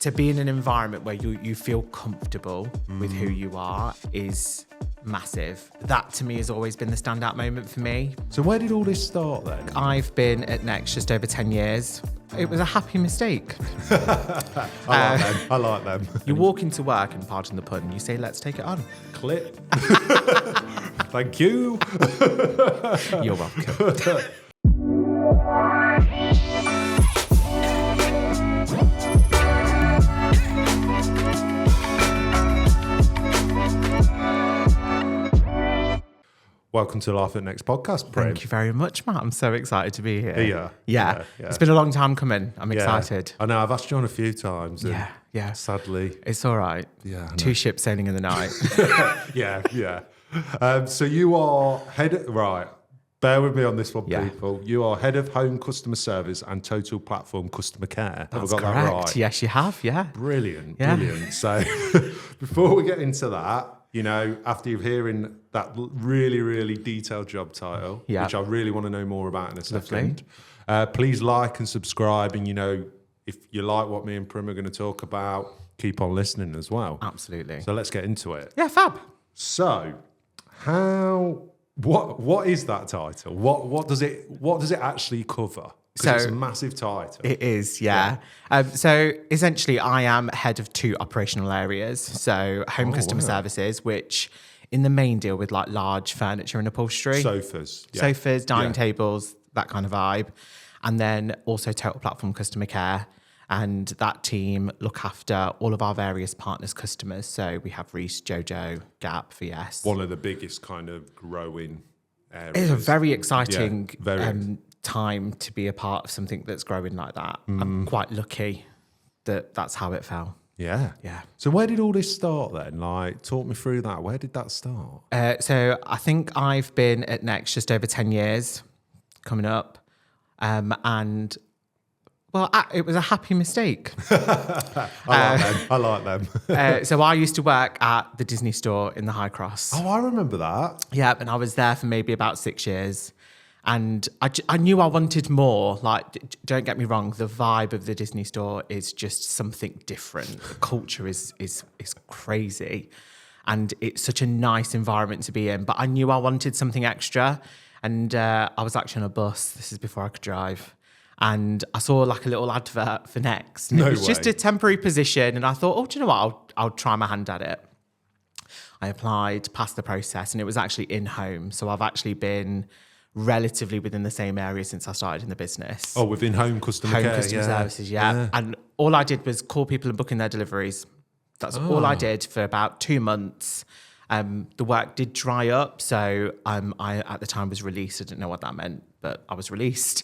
to be in an environment where you feel comfortable with who you are is massive. That to me has always been the standout moment for me. So where did all this start then? I've been at Next just over 10 years. It was a happy mistake. I like them. You walk into work and, pardon the pun, you say, let's take it on. Clip. Thank you. You're welcome. Welcome to Life at Next podcast, Prim. Thank you very much, Matt. I'm so excited to be here. Yeah. It's been a long time coming. I'm excited. I know, I've asked you on a few times. And Yeah. sadly. It's all right. Yeah. Two ships sailing in the night. Yeah. So you are right. Bear with me on this one, people. You are head of home customer service and total platform customer care. That's have I got correct. that right? Yes, you have. Yeah. Brilliant. So before we get into that, you know, after you've hearing that really, really detailed job title, which I really want to know more about in a second, please like and subscribe. And, you know, if you like what me and Prim are going to talk about, keep on listening as well. Absolutely. So let's get into it. Yeah, fab. So what is that title? What does it actually cover? Because it's a massive title. It is, yeah. So essentially, I am head of two operational areas. So home customer services, which in the main deal with like large furniture and upholstery. Sofas, dining tables, that kind of vibe. And then also total platform customer care. And that team look after all of our various partners' customers. So we have Reese, Jojo, Gap, VS. One of the biggest kind of growing areas. It's a very exciting time to be a part of something that's growing like that. I'm quite lucky that that's how it fell. Yeah. So where did all this start then? Like, talk me through that. Where did that start? So I think I've been at Next just over 10 years coming up. And well, it was a happy mistake. I like them. So I used to work at the Disney store in the High Cross. Oh, I remember that. Yeah, and I was there for maybe about 6 years. And I knew I wanted more. Like, don't get me wrong, the vibe of the Disney store is just something different. The culture is crazy. And it's such a nice environment to be in. But I knew I wanted something extra. And I was actually on a bus. This is before I could drive. And I saw like a little advert for Next. And it was just a temporary position. And I thought, oh, do you know what? I'll try my hand at it. I applied, passed the process, and it was actually in home. So I've actually been relatively within the same area since I started in the business. Oh, within home customer care. Home customer services, yeah. And all I did was call people and book in their deliveries. That's all I did for about 2 months. The work did dry up. So I, at the time, was released. I didn't know what that meant, but I was released.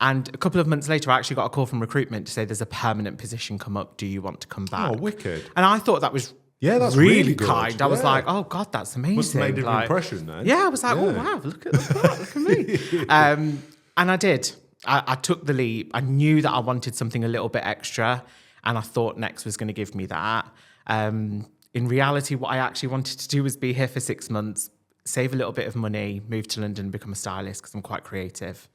And a couple of months later, I actually got a call from recruitment to say there's a permanent position come up. Do you want to come back? Oh, wicked. And I thought that was that's really good. kind. I was like, oh, God, that's amazing. Must have made an impression then. Yeah, I was like, oh, wow, look at that. Look at me. And I did. I took the leap. I knew that I wanted something a little bit extra, and I thought Next was going to give me that. In reality, what I actually wanted to do was be here for 6 months, save a little bit of money, move to London, become a stylist because I'm quite creative.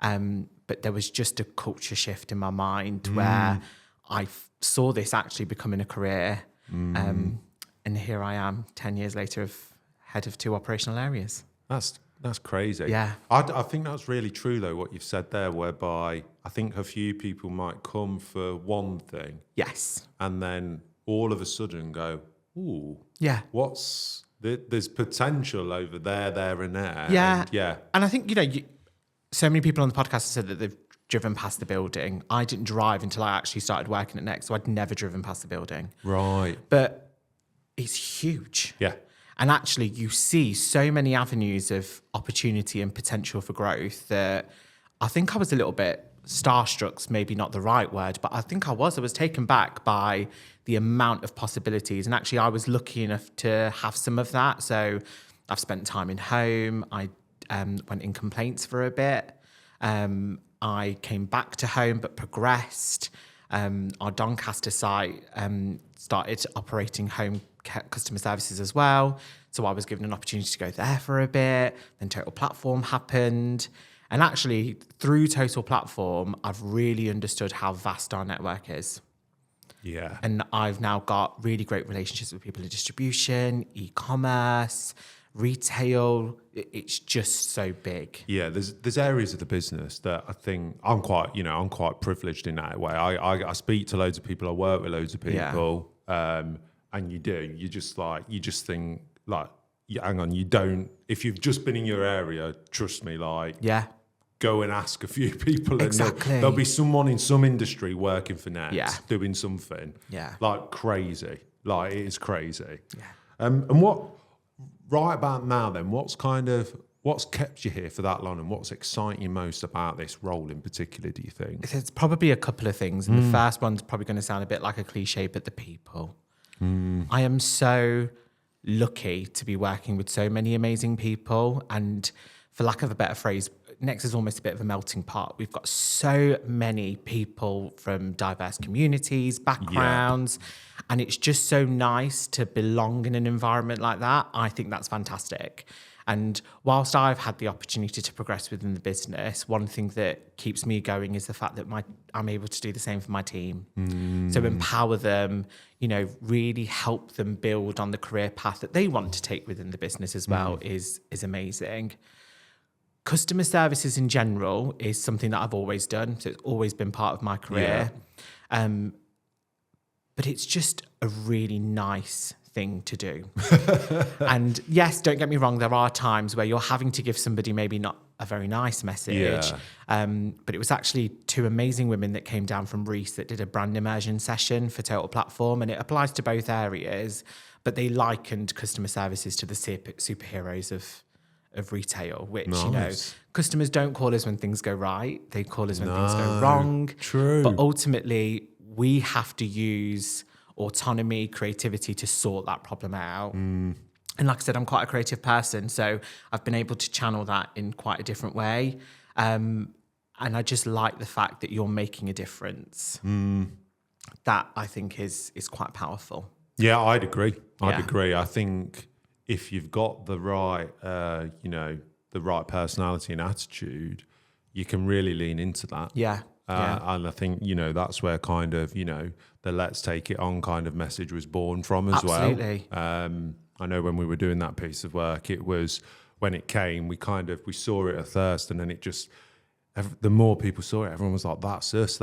But there was just a culture shift in my mind where I saw this actually becoming a career. And here I am 10 years later, head of two operational areas. That's crazy. Yeah. I think that's really true, though, what you've said there, whereby I think a few people might come for one thing. Yes. And then all of a sudden go, ooh. Yeah. There's potential over there, and there. Yeah. And I think, so many people on the podcast have said that they've driven past the building. I didn't drive until I actually started working at Next, so I'd never driven past the building. Right. But it's huge. Yeah. And actually, you see so many avenues of opportunity and potential for growth that I think I was a little bit starstruck's maybe not the right word, but I think I was taken back by the amount of possibilities. And actually, I was lucky enough to have some of that. So I've spent time in home. I went in complaints for a bit. I came back to home but progressed. Our Doncaster site started operating home customer services as well. So I was given an opportunity to go there for a bit. Then Total Platform happened. And actually, through Total Platform, I've really understood how vast our network is. Yeah. And I've now got really great relationships with people in distribution, e-commerce, retail. It's just so big. Yeah, there's areas of the business that I think I'm quite privileged in that way. I speak to loads of people, I work with loads of people, and you just think like, hang on, you don't, if you've just been in your area, trust me, like, go and ask a few people. Exactly. And there'll be someone in some industry working for Next, doing something. Yeah. Like crazy. Like it is crazy. Yeah. And what, right about now then, what's kept you here for that long, and what's exciting you most about this role in particular, do you think? It's probably a couple of things. And the first one's probably going to sound a bit like a cliche, but the people. I am so lucky to be working with so many amazing people. And for lack of a better phrase, Next is almost a bit of a melting pot. We've got so many people from diverse communities, backgrounds, and it's just so nice to belong in an environment like that. I think that's fantastic. And whilst I've had the opportunity to progress within the business, one thing that keeps me going is the fact that I'm able to do the same for my team. So empower them, really help them build on the career path that they want to take within the business as well is amazing. Customer services in general is something that I've always done. So it's always been part of my career. But it's just a really nice thing to do. And yes, don't get me wrong, there are times where you're having to give somebody maybe not a very nice message. But it was actually two amazing women that came down from Reese that did a brand immersion session for Total Platform, and it applies to both areas, but they likened customer services to the superheroes of retail, which, customers don't call us when things go right. They call us when things go wrong. True. But ultimately, we have to use autonomy, creativity to sort that problem out. And like I said, I'm quite a creative person, so I've been able to channel that in quite a different way. And I just like the fact that you're making a difference. That I think is quite powerful. Yeah, I'd agree. I think if you've got the right, the right personality and attitude, you can really lean into that. And I think, that's where kind of, the let's take it on kind of message was born from as well. Absolutely. I know when we were doing that piece of work, it was, when it came, we saw it at first, and then it just, the more people saw it, everyone was like, that's us.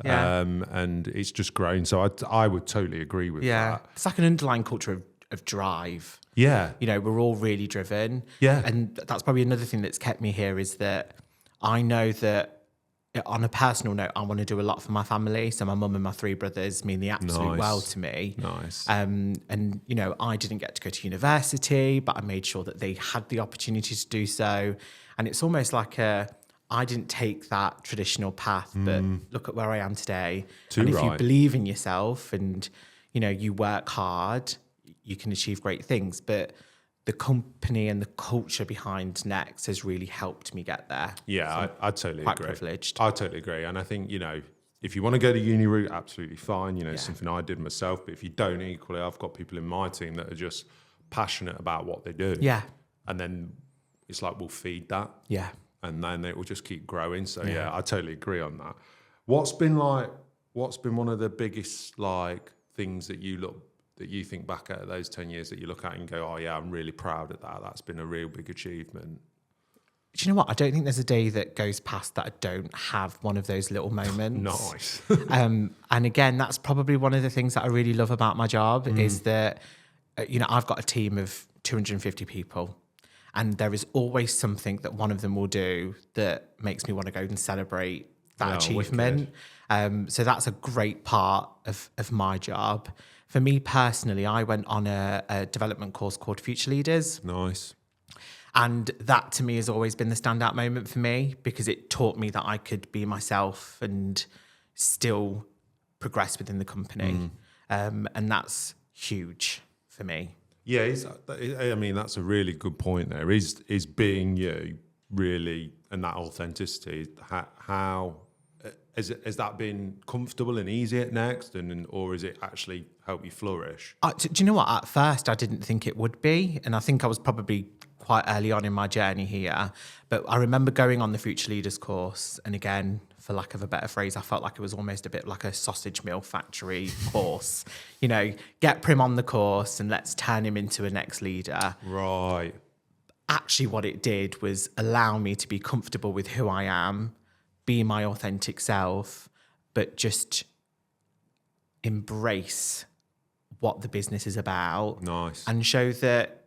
And it's just grown. So I would totally agree with that. It's like an underlying culture of drive. We're all really driven. And that's probably another thing that's kept me here, is that I know that on a personal note, I want to do a lot for my family. So my mum and my three brothers mean the absolute world to me. And I didn't get to go to university, but I made sure that they had the opportunity to do so. And it's almost like I didn't take that traditional path, but look at where I am today. And if you believe in yourself and, you work hard, you can achieve great things. But the company and the culture behind Next has really helped me get there. Yeah, I totally quite agree. Privileged. I totally agree. And I think, if you want to go the uni route, absolutely fine. It's something I did myself. But if you don't, equally, I've got people in my team that are just passionate about what they do. And then it's like, we'll feed that. And then it will just keep growing. So I totally agree on that. What's been one of the biggest things that you think back at those 10 years that you look at and go, oh yeah, I'm really proud of that. That's been a real big achievement. Do you know what? I don't think there's a day that goes past that I don't have one of those little moments. Nice. And again, that's probably one of the things that I really love about my job is that, I've got a team of 250 people, and there is always something that one of them will do that makes me want to go and celebrate that achievement. So that's a great part of my job. For me personally, I went on a development course called Future Leaders. Nice. And that to me has always been the standout moment for me, because it taught me that I could be myself and still progress within the company. And that's huge for me. Yeah, that's a really good point there. Is being you really, and that authenticity, how has that been comfortable and easy at Next, or is it actually helped you flourish? Do you know what? At first, I didn't think it would be, and I think I was probably quite early on in my journey here. But I remember going on the Future Leaders course, and again, for lack of a better phrase. I felt like it was almost a bit like a sausage mill factory course. You know, get Prim on the course and let's turn him into a next leader. Right. Actually, what it did was allow me to be comfortable with who I am, be my authentic self, but just embrace what the business is about. Nice. And show that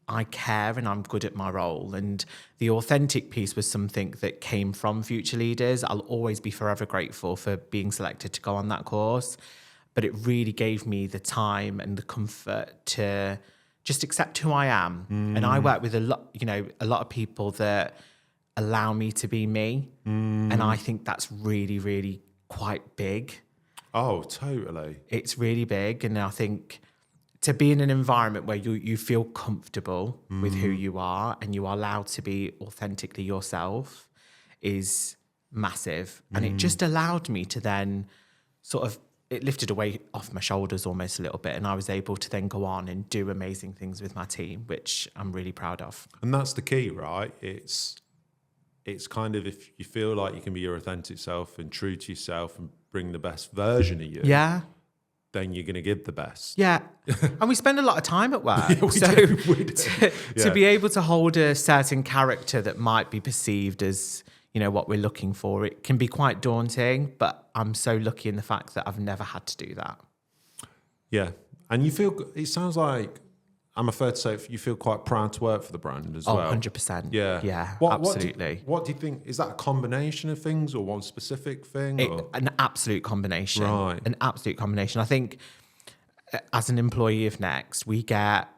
I care and I'm good at my role. And the authentic piece was something that came from Future Leaders. I'll always be forever grateful for being selected to go on that course. But it really gave me the time and the comfort to just accept who I am. And I work with a lot of people that allow me to be me. And I think that's really, really quite big. Oh, totally. It's really big. And I think to be in an environment where you feel comfortable with who you are and you are allowed to be authentically yourself is massive. And it just allowed me to then sort of, it lifted a weight off my shoulders almost a little bit. And I was able to then go on and do amazing things with my team, which I'm really proud of. And that's the key, right? It's kind of, if you feel like you can be your authentic self and true to yourself and bring the best version of you. Yeah. Then you're going to give the best. Yeah. And we spend a lot of time at work. Yeah, we do. To be able to hold a certain character that might be perceived as, you know, what we're looking for, it can be quite daunting, but I'm so lucky in the fact that I've never had to do that. Yeah. And you feel, it sounds like, I'm fair to say, you feel quite proud to work for the brand as well. 100%. Yeah. Yeah, absolutely. What do you think? Is that a combination of things or one specific thing? An absolute combination. Right. An absolute combination. I think as an employee of Next, we get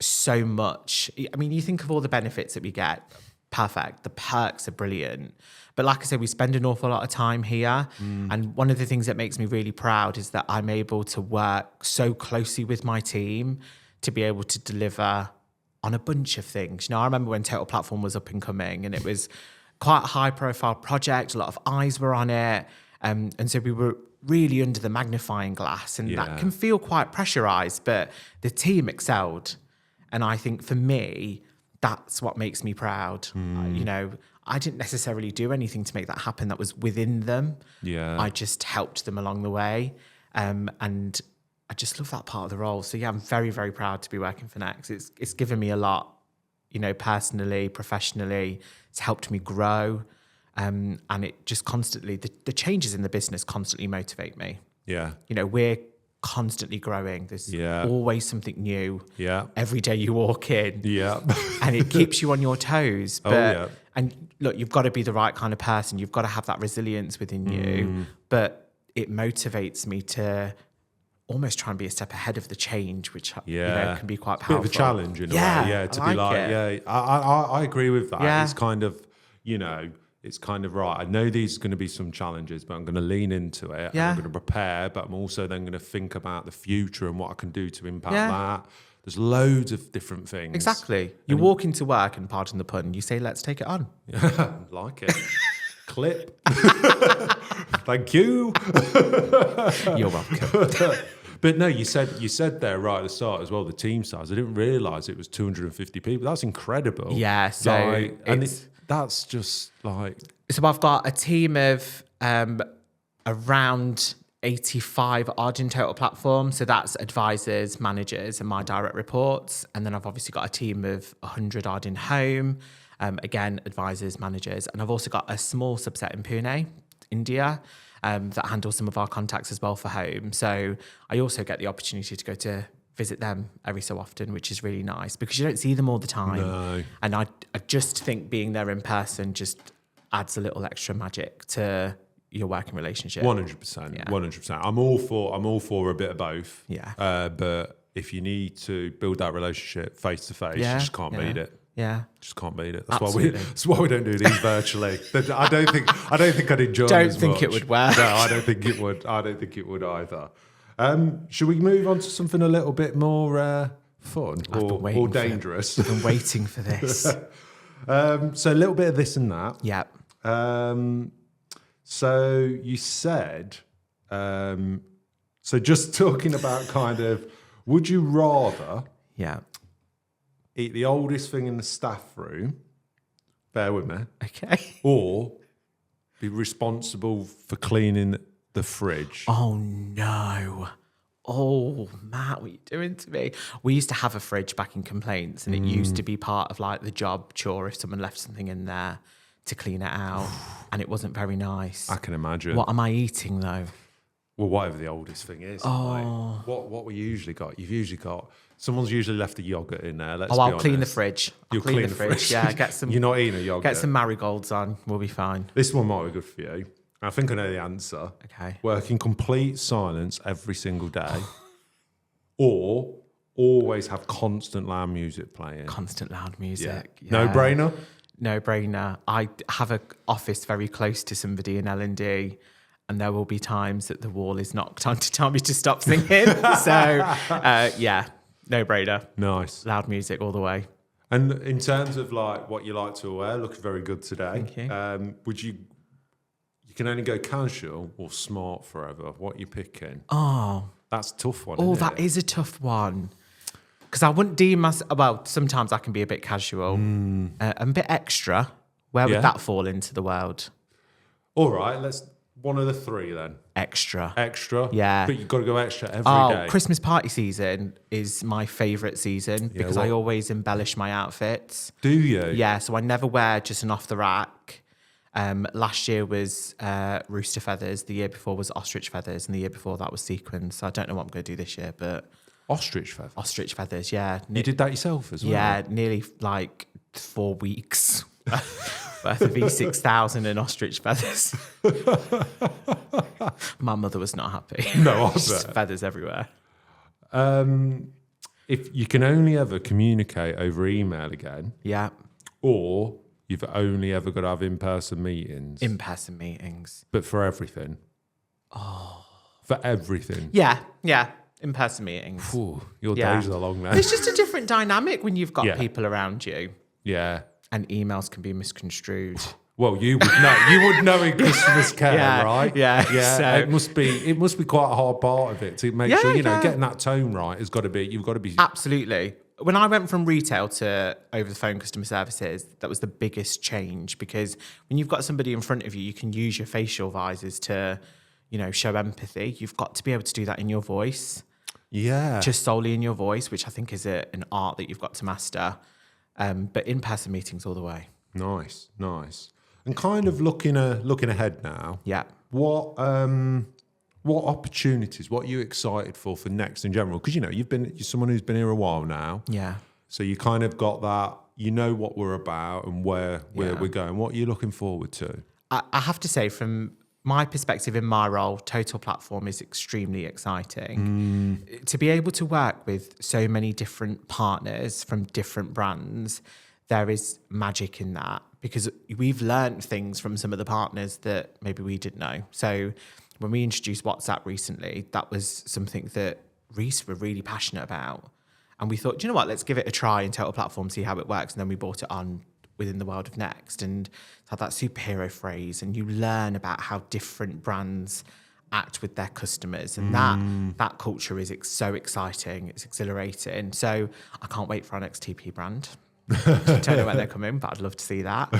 so much. I mean, you think of all the benefits that we get. Perfect. The perks are brilliant. But like I said, we spend an awful lot of time here. And one of the things that makes me really proud is that I'm able to work so closely with my team to be able to deliver on a bunch of things. You know, I remember when Total Platform was up and coming and it was quite a high profile project. A lot of eyes were on it. And so we were really under the magnifying glass and that can feel quite pressurized, but the team excelled. And I think for me, that's what makes me proud. You know, I didn't necessarily do anything to make that happen. That was within them. Yeah. I just helped them along the way. And I just love that part of the role. So yeah, I'm very, very proud to be working for Next. It's given me a lot, you know, personally, professionally. It's helped me grow. And it just constantly, the changes in the business constantly motivate me. Yeah. You know, we're constantly growing. There's always something new. Yeah. Every day you walk in. Yeah. And it keeps you on your toes. But, and look, you've got to be the right kind of person. You've got to have that resilience within you. But it motivates me to almost try and be a step ahead of the change, which you know, can be quite powerful. Bit of a challenge in a way, to be like, I agree with that. Yeah. It's kind of, you know, it's kind of right. I know these are going to be some challenges, but I'm going to lean into it. Yeah. I'm going to prepare, but I'm also then going to think about the future and what I can do to impact that. There's loads of different things. Exactly. You walk into work and, pardon the pun, you say, let's take it on. Like it. Clip. Thank you. You're welcome. But no, you said there right at the start as well, the team size. I didn't realise it was 250 people. That's incredible. Yeah, so that's just like... So I've got a team of around 85 odd in Total Platform. So that's advisors, managers and my direct reports. And then I've obviously got a team of 100 odd in home. Again, advisors, managers. And I've also got a small subset in Pune, India, that handles some of our contacts as well for home. So I also get the opportunity to go to visit them every so often, which is really nice because you don't see them all the time. No. And I just think being there in person just adds a little extra magic to your working relationship. 100%. 100%. I'm all for a bit of both. Yeah. But if you need to build that relationship face to face, you just can't beat it. Yeah, just can't beat it. That's why we don't do these virtually. I don't think I'd enjoy. Don't think it would work. No, I don't think it would. I don't think it would either. Should we move on to something a little bit more fun or dangerous? I've been waiting for this. So a little bit of this and that. Yeah. So you said. So just talking about kind of, would you rather? Yeah. Eat the oldest thing in the staff room, bear with me. Okay. Or be responsible for cleaning the fridge. Oh, no. Oh, Matt, what are you doing to me? We used to have a fridge back in complaints, and it used to be part of like the job chore if someone left something in there to clean it out, and it wasn't very nice. I can imagine. What am I eating though? Well, whatever the oldest thing is. Oh. Like, what we usually got? You've usually got someone's usually left a yogurt in there. Let's be I'll honest. clean the fridge. I'll clean the fridge. Yeah, get some. You're not eating a yogurt. Get some marigolds on. We'll be fine. This one might be good for you. I think I know the answer. Okay. Work in complete silence every single day, or always have constant loud music playing. Constant loud music. Yeah. No brainer. No brainer. I have an office very close to somebody in L&D, and there will be times that the wall is knocked on to tell me to stop singing. So, yeah, no brainer. Nice. Loud music all the way. And in terms of like what you like to wear, looks very good today. Thank you. Would you can only go casual or smart forever? What are you picking? Oh. That's a tough one, Oh, isn't that it? is a tough one. Because I wouldn't deem myself, well, sometimes I can be a bit casual, a bit extra. Where would that fall into the world? All right, let's one of the three then. Extra. Extra? Yeah. But you've got to go extra every day. Christmas party season is my favourite season because I always embellish my outfits. Do you? Yeah, so I never wear just an off the rack. Last year was rooster feathers. The year before was ostrich feathers. And the year before that was sequins. So I don't know what I'm going to do this year, but... Ostrich feathers? Ostrich feathers, yeah. You did that yourself as well? Yeah, nearly like 4 weeks worth of E6000 in ostrich feathers. My mother was not happy. No, I Just bet. feathers everywhere. If you can only ever communicate over email again, Yeah, or you've only ever got to have in-person meetings, in-person meetings. but for everything. Oh. For everything. Yeah, in-person meetings. Ooh, your Yeah. days are long now. It's just a different dynamic when you've got Yeah. people around you, Yeah. and emails can be misconstrued. Well, you would know. You would know in Christmas care, Yeah, right? yeah, yeah. so- It must be quite a hard part of it to make Yeah, sure yeah. getting that tone right has got to be. You've got to be. Absolutely. When I went from retail to over the phone customer services, that was the biggest change, because when you've got somebody in front of you, you can use your facial visors to, show empathy. You've got to be able to do that in your voice. Yeah. Just solely in your voice, which I think is an art that you've got to master. But in-person meetings all the way. Nice. And kind of looking ahead now. Yeah. What opportunities? What are you excited for next in general? Because you're someone who's been here a while now. Yeah. So you kind of got that. You know what we're about and where we're going. What are you looking forward to? I have to say, from my perspective in my role, Total Platform is extremely exciting. To be able to work with so many different partners from different brands, there is magic in that, because we've learned things from some of the partners that maybe we didn't know. So when we introduced WhatsApp recently, that was something that Reese were really passionate about. And we thought, do you know what, let's give it a try in Total Platform, see how it works. And then we brought it on within the world of Next, and had that superhero phrase, and you learn about how different brands act with their customers, and that culture is so exciting. It's exhilarating. So I can't wait for our next TP brand. Don't know when they're coming, but I'd love to see that.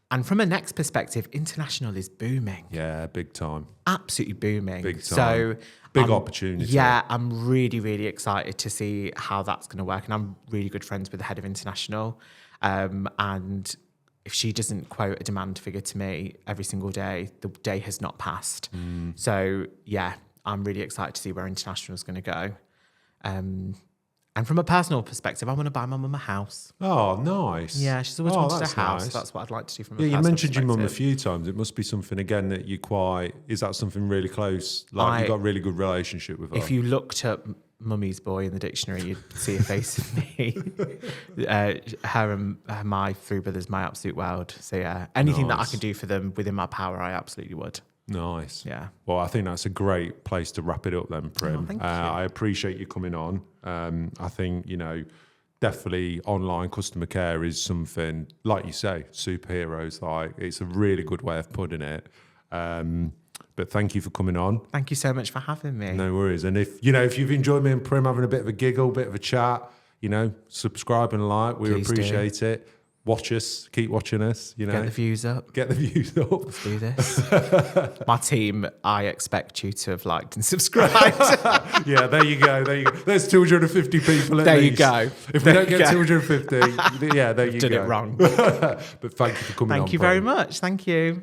And from a Next perspective, international is booming. Yeah, big time. Absolutely booming. Big time. So Big opportunity. Yeah, I'm really, really excited to see how that's going to work. And I'm really good friends with the head of international. And if she doesn't quote a demand figure to me every single day, the day has not passed. So yeah, I'm really excited to see where international is going to go. And from a personal perspective, I want to buy my mum a house. Oh, nice. Yeah, she's always wanted a that's house. nice. That's what I'd like to do from a Yeah, personal you mentioned your mum a perspective. few times. It must be something, again, that you quite... Is that something really close? Like, you've got a really good relationship with her? If you looked up Mummy's Boy in the dictionary, you'd see a face of me. Her and my three brothers, my absolute world. So yeah, anything that I Nice. can do for them within my power, I absolutely would. Nice. Yeah. Well, I think that's a great place to wrap it up then, Prim. thank you. I appreciate you coming on. I think, definitely online customer care is something, like you say, superheroes. Like, it's a really good way of putting it. But thank you for coming on. Thank you so much for having me. No worries. And if you've enjoyed me and Prim having a bit of a giggle, bit of a chat, subscribe and like. We Please do. appreciate it. watch us, keep watching us, you know. Get the views up. Get the views up. Let's do this. My team, I expect you to have liked and subscribed. Yeah, there you go. There's 250 people at there least. You go. If we don't get 250, yeah, there you go. Did it wrong. But thank you for coming on. Thank you very much. Thank you.